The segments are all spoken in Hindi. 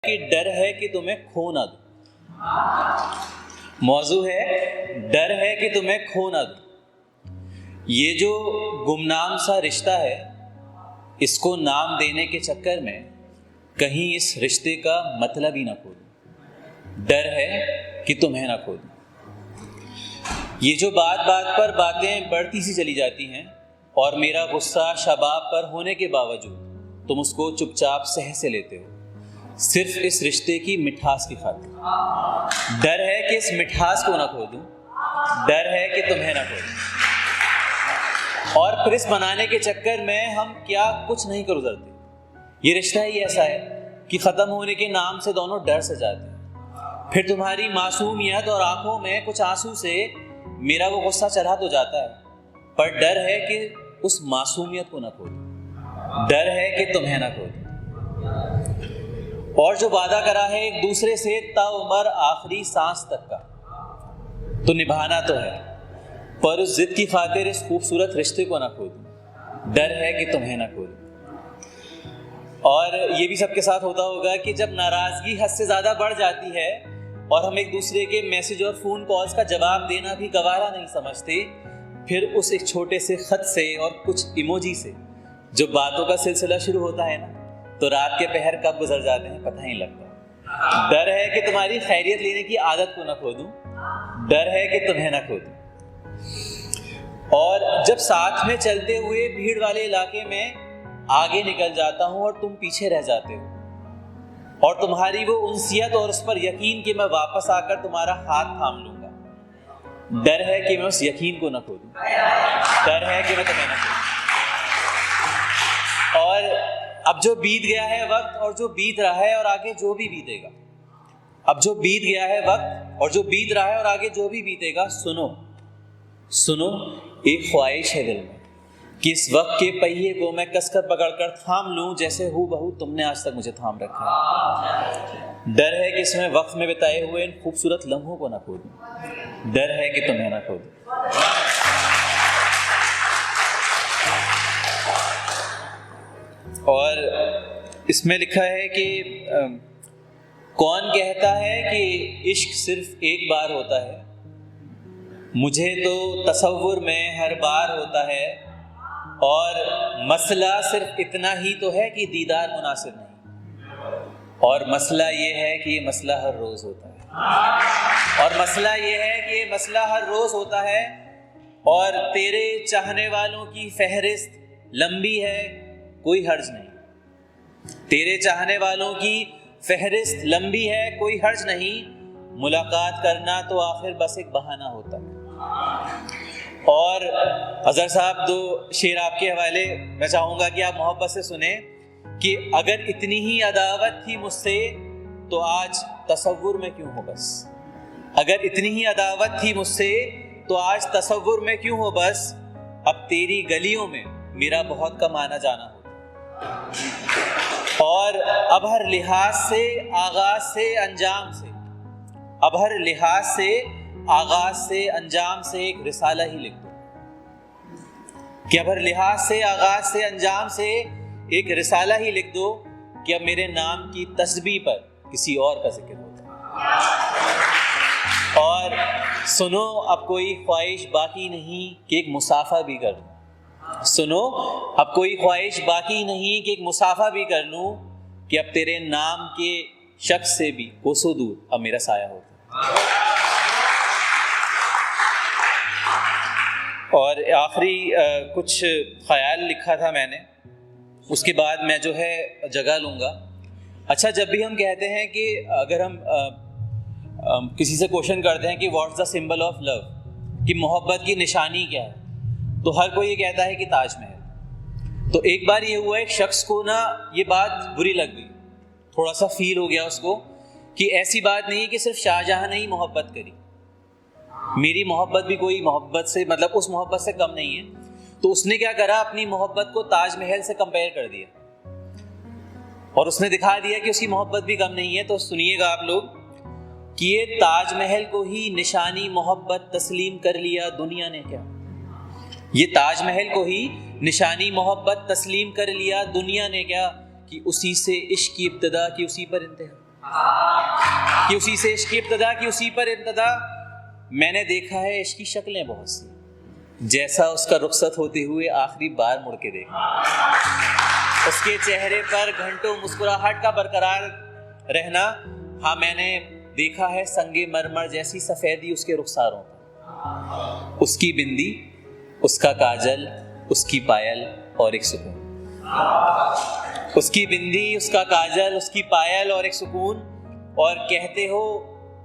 कि डर है कि तुम्हें खो ना दूं। मौजू है डर है कि तुम्हें खो ना दूं। ये जो गुमनाम सा रिश्ता है, इसको नाम देने के चक्कर में कहीं इस रिश्ते का मतलब ही ना खो दूं। डर है कि तुम्हें ना खो दूं। ये जो बात बात पर बातें बढ़ती सी चली जाती हैं और मेरा गुस्सा शबाब पर होने के बावजूद तुम उसको चुपचाप सह से लेते हो, सिर्फ इस रिश्ते की मिठास की खातिर। डर है कि इस मिठास को ना खो दूं, डर है कि तुम्हें ना खो दूं। और फिर इस बनाने के चक्कर में हम क्या कुछ नहीं कर गुजरते। ये रिश्ता ही ऐसा है कि ख़त्म होने के नाम से दोनों डर से जाते हैं। फिर तुम्हारी मासूमियत और आंखों में कुछ आंसू से मेरा वो गुस्सा चढ़ा तो जाता है, पर डर है कि उस मासूमियत को ना खो दूं, डर है कि तुम्हें ना खो दूं। और जो वादा करा है एक दूसरे से ताउमर आखिरी सांस तक का, तो निभाना तो है, पर उस जिद की खातिर इस खूबसूरत रिश्ते को ना खो दूं, डर है कि तुम्हें ना खो दूं। और ये भी सबके साथ होता होगा कि जब नाराजगी हद से ज्यादा बढ़ जाती है और हम एक दूसरे के मैसेज और फोन कॉल्स का जवाब देना भी गवारा नहीं समझते, फिर उस एक छोटे से खत से और कुछ इमोजी से जो बातों का सिलसिला शुरू होता है ना, तो रात के पहर कब गुजर जाते हैं पता ही लगता। डर है कि तुम्हारी खैरियत लेने की आदत को ना खो दूं, डर है कि तुम्हें ना खो दूं। और जब साथ में चलते हुए भीड़ वाले इलाके में आगे निकल जाता हूं और तुम पीछे रह जाते हो, और तुम्हारी वो उनसियत और उस पर यकीन कि मैं वापस आकर तुम्हारा हाथ थाम लूंगा, डर है कि मैं उस यकीन को ना खो दूं, डर है कि मैं तुम्हें ना खो दूं। और अब जो बीत गया है वक्त और जो बीत रहा है और आगे जो भी बीतेगा, अब जो बीत गया है वक्त और जो बीत रहा है और आगे जो भी बीतेगा, सुनो सुनो, एक ख्वाहिश है दिल में कि इस वक्त के पहिए को मैं कसकर पकड़कर थाम लूं, जैसे हूबहू तुमने आज तक मुझे थाम रखा है। डर है कि इसमें वक्त में बिताए हुए इन खूबसूरत लम्हों को ना खो दूं, डर है कि तुम्हें ना खो दूं। और इसमें लिखा है कि कौन कहता है कि इश्क सिर्फ एक बार होता है, मुझे तो तसव्वुर में हर बार होता है, और मसला सिर्फ इतना ही तो है कि दीदार मुनासिब नहीं, और मसला ये है कि ये मसला हर रोज़ होता है, और मसला ये है कि ये मसला हर रोज़ होता है, और तेरे चाहने वालों की फहरिस्त लंबी है, कोई हर्ज नहीं। तेरे चाहने वालों की फहरिस्त लंबी है, कोई हर्ज नहीं, मुलाकात करना तो आखिर बस एक बहाना होता है। और अजहर साहब, दो शेर आपके हवाले मैं चाहूँगा कि आप मोहब्बत से सुने कि अगर इतनी ही अदावत थी मुझसे तो आज तसव्वुर में क्यों हो बस, अगर इतनी ही अदावत थी मुझसे तो आज तसव्वुर में क्यों हो बस, अब तेरी गलियों में मेरा बहुत कम आना जाना होता। और अब हर लिहाज से आगाज से अंजाम से, अब हर लिहाज से आगाज से अंजाम से एक रिसाला ही लिख दो, कि अब हर लिहाज से आगाज से अंजाम से एक रिसाला ही लिख दो, कि अब मेरे नाम की तस्बीह पर किसी और का जिक्र होता। और सुनो, अब कोई ख्वाहिश बाकी नहीं कि एक मुसाफा भी कर लूं, सुनो, अब कोई ख्वाहिश बाकी नहीं कि एक मुसाफा भी कर लूं, कि अब तेरे नाम के शख्स से भी कोसों दूर अब मेरा साया होता। और आखिरी कुछ ख्याल लिखा था मैंने, उसके बाद मैं जो है जगह लूँगा। अच्छा, जब भी हम कहते हैं कि अगर हम किसी से क्वेश्चन करते हैं कि what's the symbol of love, कि मोहब्बत की निशानी क्या है, तो हर कोई ये कहता है कि ताजमहल। तो एक बार ये हुआ, एक शख्स को ना ये बात बुरी लग गई, थोड़ा सा फील हो गया उसको कि ऐसी बात नहीं है कि सिर्फ शाहजहां ने ही मोहब्बत करी, मेरी मोहब्बत भी कोई मोहब्बत से मतलब उस मोहब्बत से कम नहीं है। तो उसने क्या करा, अपनी मोहब्बत को ताजमहल से कंपेयर कर दिया और उसने दिखा दिया कि उसकी मोहब्बत भी कम नहीं है। तो सुनिएगा आप लोग कि ये ताजमहल को ही निशानी मोहब्बत तस्लीम कर लिया दुनिया ने क्या, ये ताजमहल को ही निशानी मोहब्बत तस्लीम कर लिया दुनिया ने क्या, कि उसी से इश्क की इब्तिदा की, उसी पर इंतहा। कि उसी से इश्क की इब्तिदा की, उसी पर इब्तिदा। मैंने देखा है इश्क की शक्लें बहुत सी, जैसा उसका रुखसत होते हुए आखिरी बार मुड़ के देखा, उसके चेहरे पर घंटों मुस्कुराहट का बरकरार रहना। हाँ, मैंने देखा है संगे मरमर जैसी सफेदी उसके रुखसारों पर, उसकी बिंदी, उसका काजल, उसकी पायल और एक सुकून। उसकी बिंदी, उसका काजल, उसकी पायल और एक सुकून। और कहते हो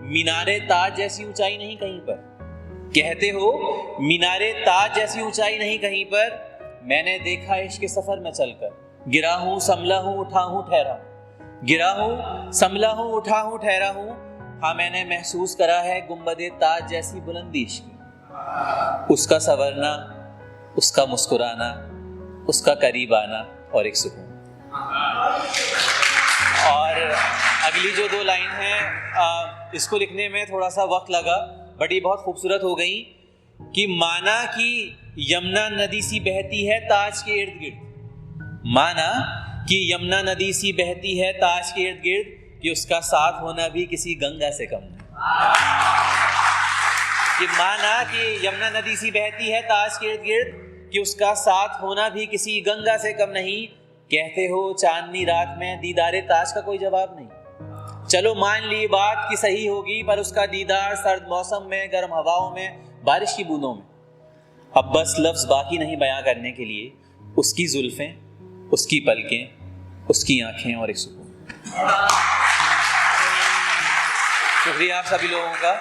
मीनारे ताज जैसी ऊंचाई नहीं कहीं पर, कहते हो मीनारे ताज जैसी ऊंचाई नहीं कहीं पर। मैंने देखा इश्क के सफर में चलकर, गिरा हूं संभला हूं उठा हूं ठहरा हूं, गिरा हूं संभला हूं उठा हूं ठहरा हूं। हाँ, मैंने महसूस करा है गुंबदे ताज जैसी बुलंदी इश्क की, उसका संवरना, उसका मुस्कुराना, उसका करीब आना और एक सुकून। और अगली जो 2 लाइन है, इसको लिखने में थोड़ा सा वक्त लगा, बट ये बहुत खूबसूरत हो गई कि माना कि यमुना नदी सी बहती है ताज के इर्द गिर्द, माना कि यमुना नदी सी बहती है ताज के इर्द गिर्द, कि उसका साथ होना भी किसी गंगा से कम नहीं। कि माना कि यमुना नदी सी बहती है ताज के इर्द गिर्द, कि उसका साथ होना भी किसी गंगा से कम नहीं। कहते हो चांदनी रात में दीदारे ताज का कोई जवाब नहीं। चलो मान ली बात कि सही होगी, पर उसका दीदार सर्द मौसम में, गर्म हवाओं में, बारिश की बूंदों में। अब बस लफ्ज बाकी नहीं बयां करने के लिए, उसकी जुल्फें, उसकी पलकें, उसकी आंखें और एक सुकून। शुक्रिया आप सभी लोगों का।